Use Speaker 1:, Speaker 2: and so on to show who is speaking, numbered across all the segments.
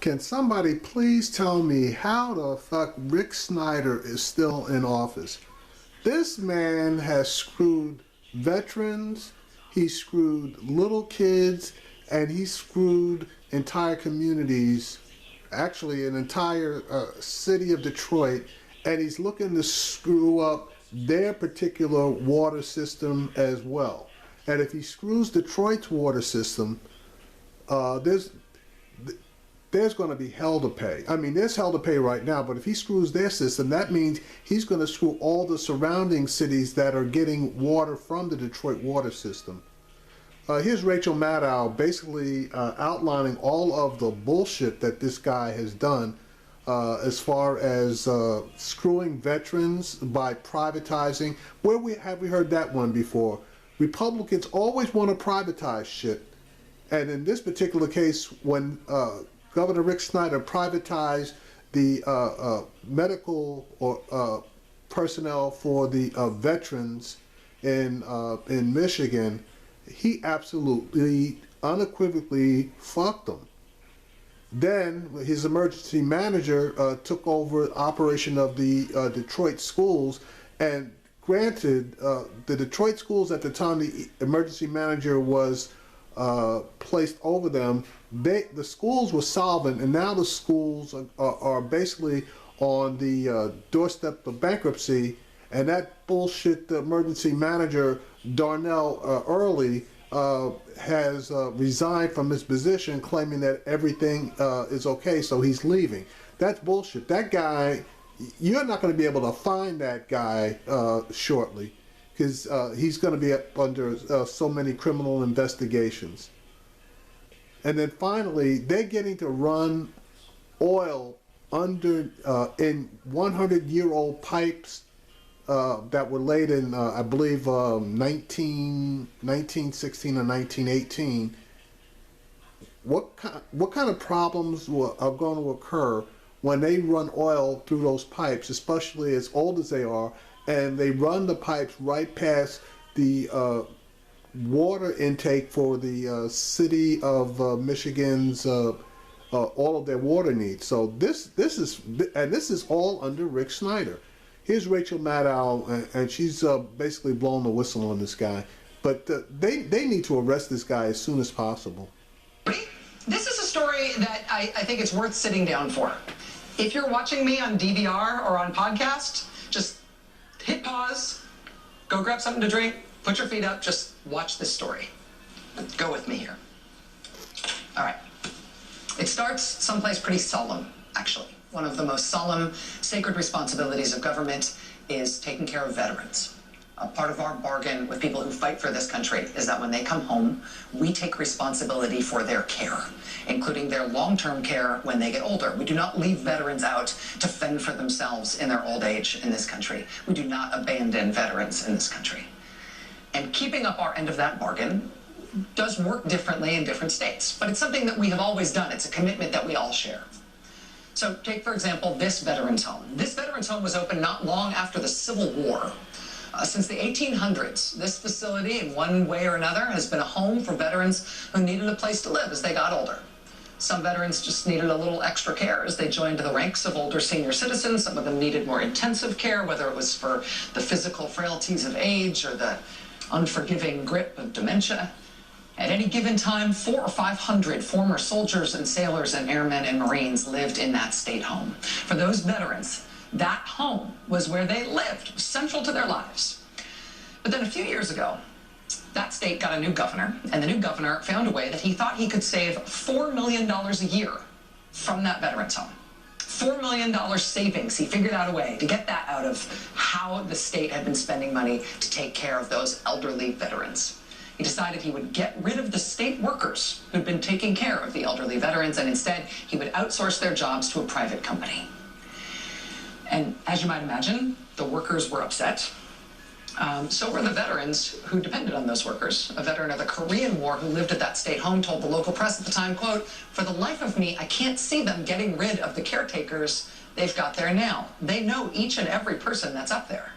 Speaker 1: Can somebody please tell me how the fuck Rick Snyder is still in office? This man has screwed veterans, he screwed little kids, and he screwed entire communities, actually an entire city of Detroit, and he's looking to screw up their particular water system as well. And if he screws Detroit's water system, there's going to be hell to pay. I mean, there's hell to pay right now, but if he screws their system, that means he's going to screw all the surrounding cities that are getting water from the Detroit water system. Here's Rachel Maddow basically outlining all of the bullshit that this guy has done as far as screwing veterans by privatizing. Have we heard that one before? Republicans always want to privatize shit. And in this particular case, when Governor Rick Snyder privatized the medical or personnel for the veterans in Michigan, he absolutely, unequivocally fucked them. Then his emergency manager took over operation of the Detroit schools, and granted, the Detroit schools at the time the emergency manager was placed over them, the schools were solvent, and now the schools are basically on the doorstep of bankruptcy. And that bullshit, the emergency manager Darnell Early has resigned from his position, claiming that everything is okay, so he's leaving. That's bullshit. That guy, you're not going to be able to find that guy shortly, because he's going to be up under so many criminal investigations. And then finally, they're getting to run oil under in 100-year-old pipes that were laid in, I believe, 1916 or 1918. What kind of problems are going to occur when they run oil through those pipes, especially as old as they are, and they run the pipes right past the water intake for the city of Michigan's all of their water needs? So this is all under Rick Snyder. Here's Rachel Maddow, and she's basically blowing the whistle on this guy. But they need to arrest this guy as soon as possible.
Speaker 2: This is a story that I think it's worth sitting down for. If you're watching me on DVR or on podcast, just hit pause, go grab something to drink, put your feet up, just watch this story. Go with me here. All right. It starts someplace pretty solemn, actually. One of the most solemn, sacred responsibilities of government is taking care of veterans. A part of our bargain with people who fight for this country is that when they come home, we take responsibility for their care, including their long-term care when they get older. We do not leave veterans out to fend for themselves in their old age in this country. We do not abandon veterans in this country. And keeping up our end of that bargain does work differently in different states, but it's something that we have always done. It's a commitment that we all share. So take, for example, this veterans home. This veterans home was opened not long after the Civil War. Since the 1800s, this facility, in one way or another, has been a home for veterans who needed a place to live as they got older. Some veterans just needed a little extra care as they joined the ranks of older senior citizens. Some of them needed more intensive care, whether it was for the physical frailties of age or the unforgiving grip of dementia. At any given time, 400 or 500 former soldiers and sailors and airmen and Marines lived in that state home. For those veterans, that home was where they lived, central to their lives. But then a few years ago, that state got a new governor, and the new governor found a way that he thought he could save $4 million a year from that veterans home. $4 million savings. He figured out a way to get that out of how the state had been spending money to take care of those elderly veterans. He decided he would get rid of the state workers who'd been taking care of the elderly veterans, and instead he would outsource their jobs to a private company. And as you might imagine, the workers were upset. So were the veterans who depended on those workers. A veteran of the Korean War who lived at that state home told the local press at the time, quote, "For the life of me, I can't see them getting rid of the caretakers they've got there now. They know each and every person that's up there."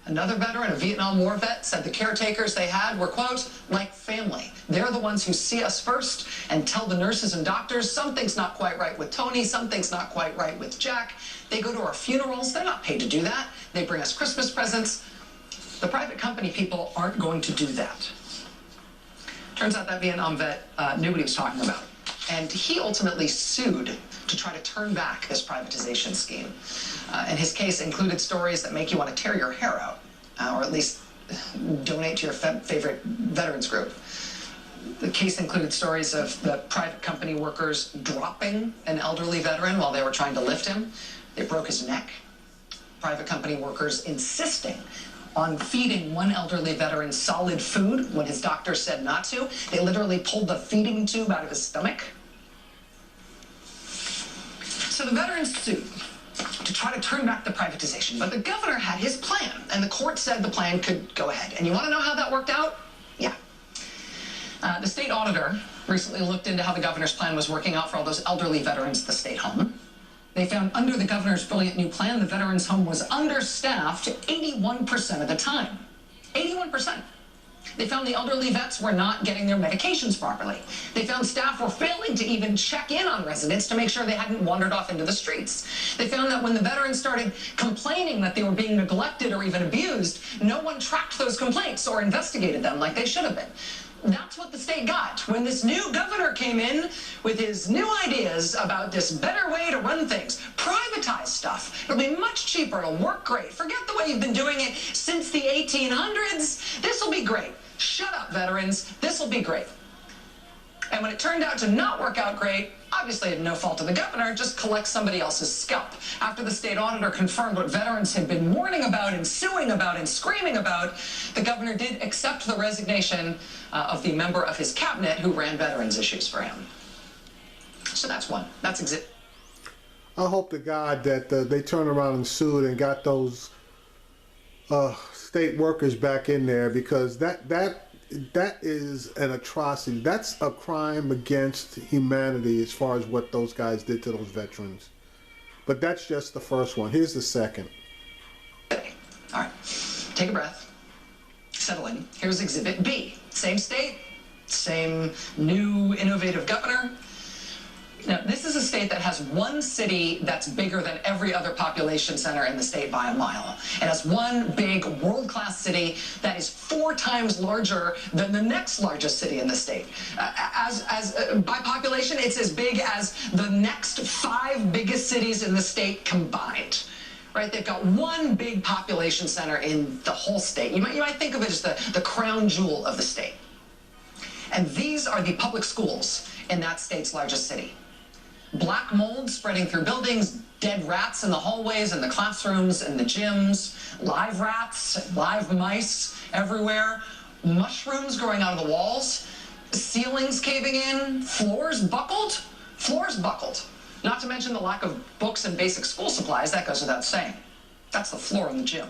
Speaker 2: Another veteran, a Vietnam War vet, said the caretakers they had were, quote, like family. They're the ones who see us first and tell the nurses and doctors something's not quite right with Tony, something's not quite right with Jack. They go to our funerals. They're not paid to do that. They bring us Christmas presents. The private company people aren't going to do that. Turns out that Vietnam vet knew what he was talking about. And he ultimately sued to try to turn back this privatization scheme. And his case included stories that make you want to tear your hair out, or at least donate to your favorite veterans group. The case included stories of the private company workers dropping an elderly veteran while they were trying to lift him. They broke his neck. Private company workers insisting on feeding one elderly veteran solid food when his doctor said not to. They literally pulled the feeding tube out of his stomach. So the veterans sued to try to turn back the privatization, but the governor had his plan, and the court said the plan could go ahead. And you want to know how that worked out? Yeah. The state auditor recently looked into how the governor's plan was working out for all those elderly veterans at the state home. They found under the governor's brilliant new plan, the veterans home was understaffed 81% of the time. 81%. They found the elderly vets were not getting their medications properly. They found staff were failing to even check in on residents to make sure they hadn't wandered off into the streets. They found that when the veterans started complaining that they were being neglected or even abused, no one tracked those complaints or investigated them like they should have been. That's what the state got when this new governor came in with his new ideas about this better way to run things. Privatize stuff. It'll be much cheaper. It'll work great. Forget the way you've been doing it since the 1800s. This will be great. Shut up, veterans. This will be great. And when it turned out to not work out great, obviously no fault of the governor, just collect somebody else's scalp. After the state auditor confirmed what veterans had been warning about and suing about and screaming about, the governor did accept the resignation of the member of his cabinet who ran veterans issues for him. So that's one. That's exit.
Speaker 1: I hope to God that they turn around and sued and got those state workers back in there, because that is an atrocity. That's a crime against humanity as far as what those guys did to those veterans. But that's just the first one. Here's the second.
Speaker 2: All right. Take a breath. Settle in. Here's Exhibit B. Same state, same new innovative governor. Now, this is a state that has one city that's bigger than every other population center in the state by a mile. It has one big world-class city that is 4 times larger than the next largest city in the state. By population, it's as big as the next 5 biggest cities in the state combined. Right? They've got one big population center in the whole state. You might think of it as the crown jewel of the state. And these are the public schools in that state's largest city. Black mold spreading through buildings, dead rats in the hallways and the classrooms and the gyms, live rats, live mice everywhere, mushrooms growing out of the walls, ceilings caving in, floors buckled. Not to mention the lack of books and basic school supplies. That goes without saying. That's the floor in the gym.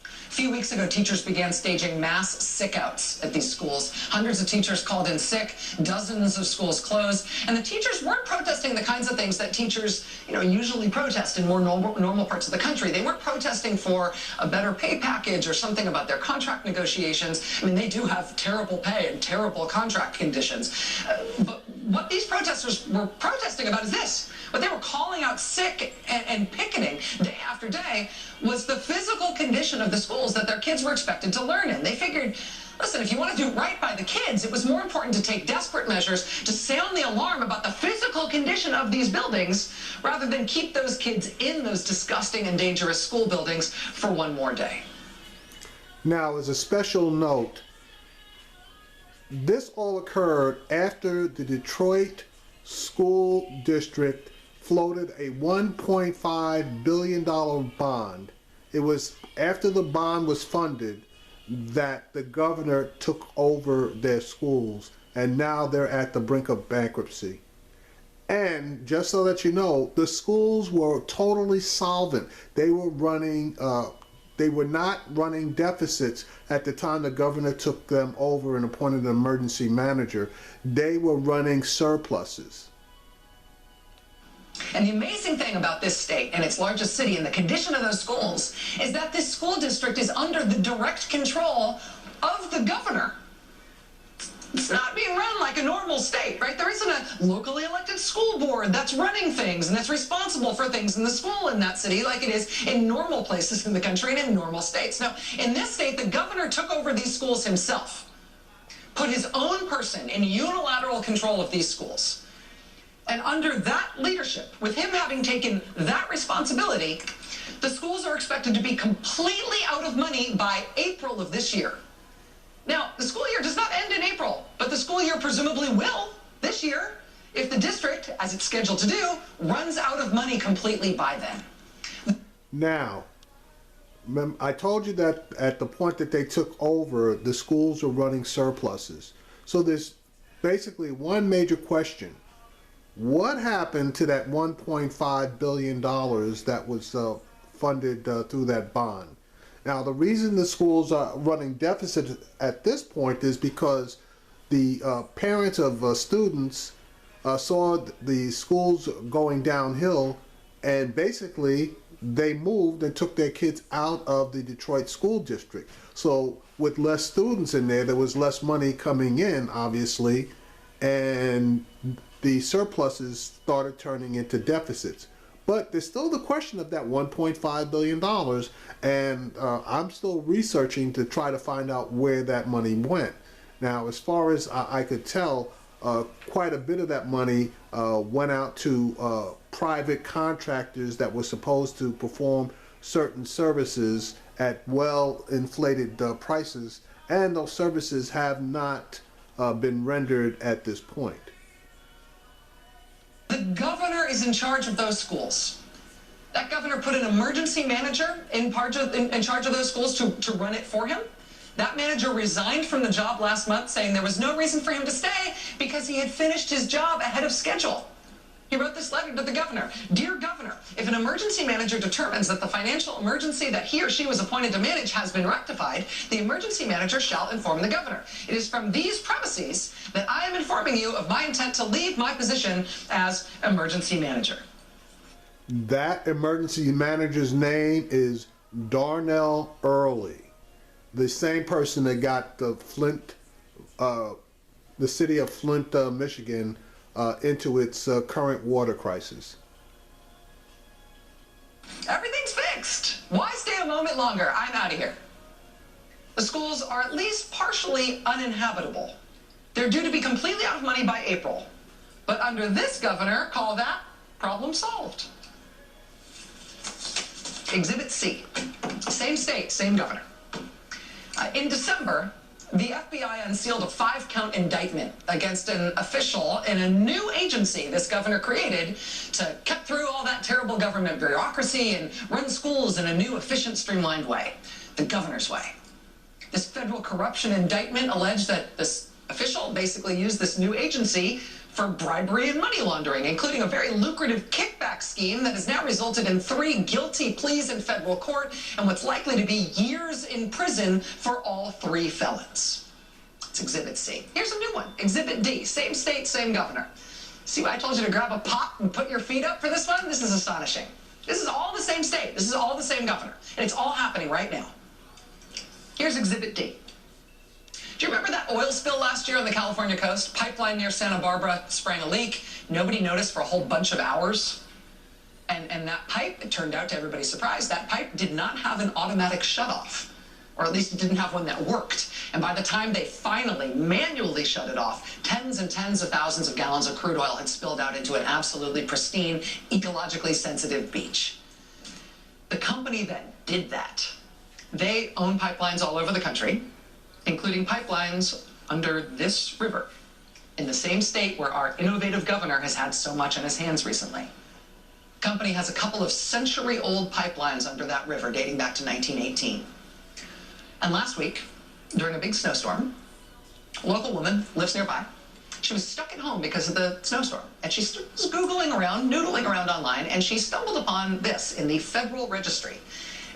Speaker 2: A few weeks ago, teachers began staging mass sick-outs at these schools. Hundreds of teachers called in sick, dozens of schools closed, and the teachers weren't protesting the kinds of things that teachers, usually protest in more normal parts of the country. They weren't protesting for a better pay package or something about their contract negotiations. I mean, they do have terrible pay and terrible contract conditions. But what these protesters were protesting about is this. What they were calling out sick and picketing day after day was the physical condition of the schools that their kids were expected to learn in. They figured, listen, if you want to do right by the kids, it was more important to take desperate measures to sound the alarm about the physical condition of these buildings rather than keep those kids in those disgusting and dangerous school buildings for one more day.
Speaker 1: Now, as a special note, this all occurred after the Detroit School District floated a $1.5 billion bond. It was after the bond was funded that the governor took over their schools, and now they're at the brink of bankruptcy. And just so that you know, the schools were totally solvent. They were running, they were not running deficits at the time the governor took them over and appointed an emergency manager. They were running surpluses.
Speaker 2: And the amazing thing about this state and its largest city and the condition of those schools is that this school district is under the direct control of the governor. It's not being run like a normal state, right? There isn't a locally elected school board that's running things and that's responsible for things in the school in that city like it is in normal places in the country and in normal states. Now, in this state, the governor took over these schools himself, put his own person in unilateral control of these schools. And under that leadership, with him having taken that responsibility, the schools are expected to be completely out of money by April of this year. Now, the school year does not end in April, but the school year presumably will this year if the district, as it's scheduled to do, runs out of money completely by then.
Speaker 1: Now, I told you that at the point that they took over, the schools are running surpluses. So there's basically one major question. What happened to that $1.5 billion that was funded through that bond? Now, the reason the schools are running deficit at this point is because the parents of students saw the schools going downhill, and basically they moved and took their kids out of the Detroit school district. So with less students in there was less money coming in, obviously, and the surpluses started turning into deficits. But there's still the question of that $1.5 billion, and I'm still researching to try to find out where that money went. Now, as far as I could tell, quite a bit of that money went out to private contractors that were supposed to perform certain services at well-inflated prices, and those services have not been rendered at this point.
Speaker 2: The governor is in charge of those schools. That governor put an emergency manager in charge of those schools to run it for him. That manager resigned from the job last month, saying there was no reason for him to stay because he had finished his job ahead of schedule. He wrote this letter to the governor. Dear Governor, if an emergency manager determines that the financial emergency that he or she was appointed to manage has been rectified, the emergency manager shall inform the governor. It is from these premises that I am informing you of my intent to leave my position as emergency manager.
Speaker 1: That emergency manager's name is Darnell Early, the same person that got the Flint, the city of Flint, Michigan, into its current water crisis.
Speaker 2: Everything's fixed. Why stay a moment longer? I'm out of here. The schools are at least partially uninhabitable. They're due to be completely out of money by April. But under this governor, call that problem solved. Exhibit C. Same state, same governor. In December, the FBI unsealed a 5-count indictment against an official in a new agency this governor created to cut through all that terrible government bureaucracy and run schools in a new, efficient, streamlined way, the governor's way. This federal corruption indictment alleged that this official basically used this new agency for bribery and money laundering, including a very lucrative kickback scheme that has now resulted in 3 guilty pleas in federal court and what's likely to be years in prison for all 3 felons. It's Exhibit C. Here's a new one, Exhibit D, same state, same governor. See why I told you to grab a pot and put your feet up for this one? This is astonishing. This is all the same state. This is all the same governor. And it's all happening right now. Here's Exhibit D. Do you remember that oil spill last year on the California coast? Pipeline near Santa Barbara sprang a leak. Nobody noticed for a whole bunch of hours. And that pipe, it turned out to everybody's surprise, that pipe did not have an automatic shutoff. Or at least it didn't have one that worked. And by the time they finally manually shut it off, tens and tens of thousands of gallons of crude oil had spilled out into an absolutely pristine, ecologically sensitive beach. The company that did that, they own pipelines all over the country, including pipelines under this river, in the same state where our innovative governor has had so much on his hands recently. The company has a couple of century-old pipelines under that river dating back to 1918. And last week, during a big snowstorm, a local woman lives nearby. She was stuck at home because of the snowstorm, and she was Googling around, noodling around online, and she stumbled upon this in the Federal Registry.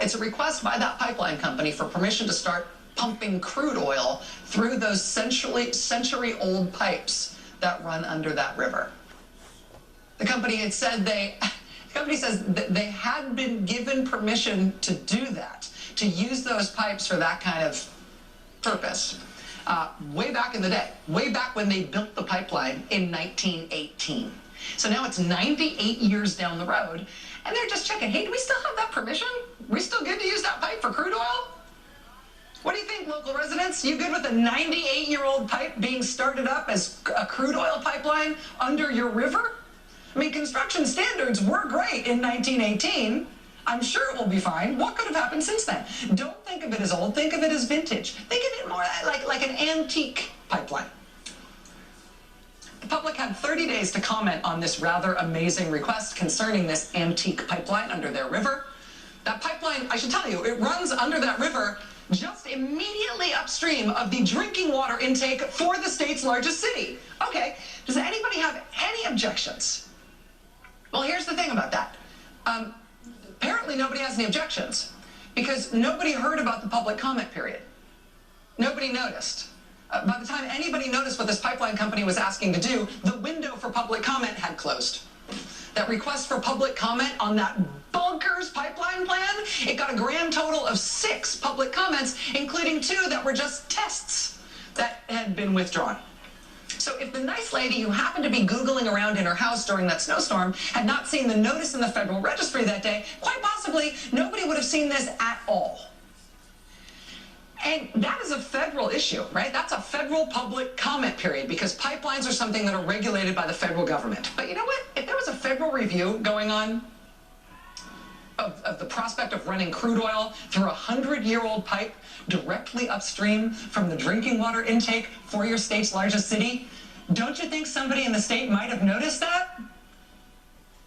Speaker 2: It's a request by that pipeline company for permission to start pumping crude oil through those century-old pipes that run under that river. The company company had said the company says that they had been given permission to do that, to use those pipes for that kind of purpose. Way back in the day, way back when they built the pipeline in 1918. So now it's 98 years down the road, and they're just checking, hey, do we still have that permission? We still good to use that pipe for crude oil? What do you think, local residents? You good with a 98-year-old pipe being started up as a crude oil pipeline under your river? I mean, construction standards were great in 1918. I'm sure it will be fine. What could have happened since then? Don't think of it as old. Think of it as vintage. Think of it more like an antique pipeline. The public had 30 days to comment on this rather amazing request concerning this antique pipeline under their river. That pipeline, I should tell you, it runs under that river just immediately upstream of the drinking water intake for the state's largest city. Okay, does anybody have any objections? Well, here's the thing about that. Apparently nobody has any objections because nobody heard about the public comment period. Nobody noticed. By the time anybody noticed what this pipeline company was asking to do, the window for public comment had closed. That request for public comment on that bonkers pipeline plan, it got a grand total of 6 public comments, including 2 that were just tests that had been withdrawn. So if the nice lady who happened to be Googling around in her house during that snowstorm had not seen the notice in the Federal Registry that day, quite possibly nobody would have seen this at all. And that is a federal issue, right? That's a federal public comment period because pipelines are something that are regulated by the federal government. But you know what? If there was a federal review going on of the prospect of running crude oil through a 100-year-old pipe directly upstream from the drinking water intake for your state's largest city, don't you think somebody in the state might have noticed that?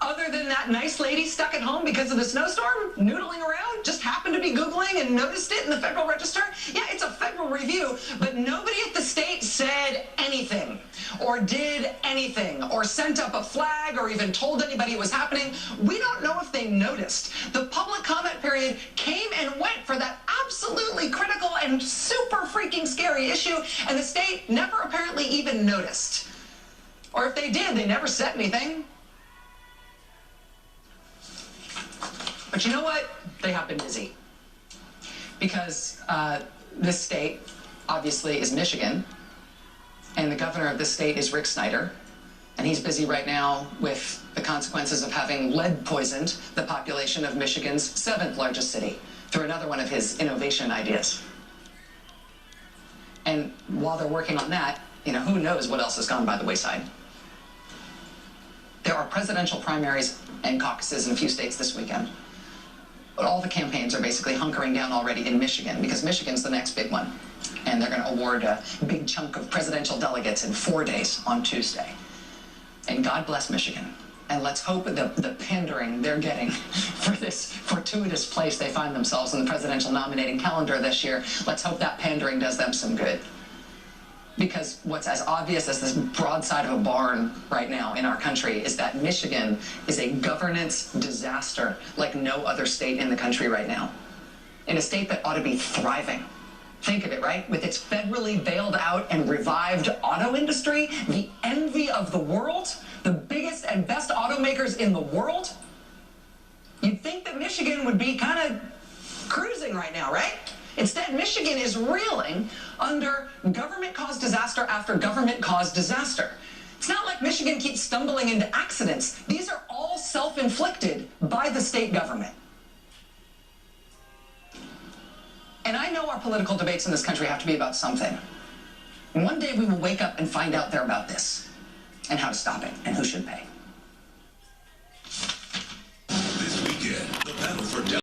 Speaker 2: Other than that nice lady stuck at home because of the snowstorm, noodling around, just happened to be Googling and noticed it in the Federal Register? Yeah, it's a federal review, but nobody at the state said anything, or did anything, or sent up a flag, or even told anybody it was happening. We don't know if they noticed. The public comment period came and went for that absolutely critical and super freaking scary issue, and the state never apparently even noticed. Or if they did, they never said anything. But you know what? They have been busy. Because this state, obviously, is Michigan, and the governor of this state is Rick Snyder, and he's busy right now with the consequences of having lead poisoned the population of Michigan's 7th largest city through another one of his innovation ideas. And while they're working on that, you know, who knows what else has gone by the wayside. There are presidential primaries and caucuses in a few states this weekend. But all the campaigns are basically hunkering down already in Michigan because Michigan's the next big one. And they're going to award a big chunk of presidential delegates in 4 days on Tuesday. And God bless Michigan. And let's hope the pandering they're getting for this fortuitous place they find themselves in the presidential nominating calendar this year, let's hope that pandering does them some good. Because what's as obvious as this broadside of a barn right now in our country is that Michigan is a governance disaster like no other state in the country right now. In a state that ought to be thriving. Think of it, right? With its federally bailed out and revived auto industry, the envy of the world, the biggest and best automakers in the world. You'd think that Michigan would be kind of cruising right now, right? Instead, Michigan is reeling under government-caused disaster after government-caused disaster. It's not like Michigan keeps stumbling into accidents. These are all self-inflicted by the state government. And I know our political debates in this country have to be about something. And one day we will wake up and find out they're about this, and how to stop it, and who should pay.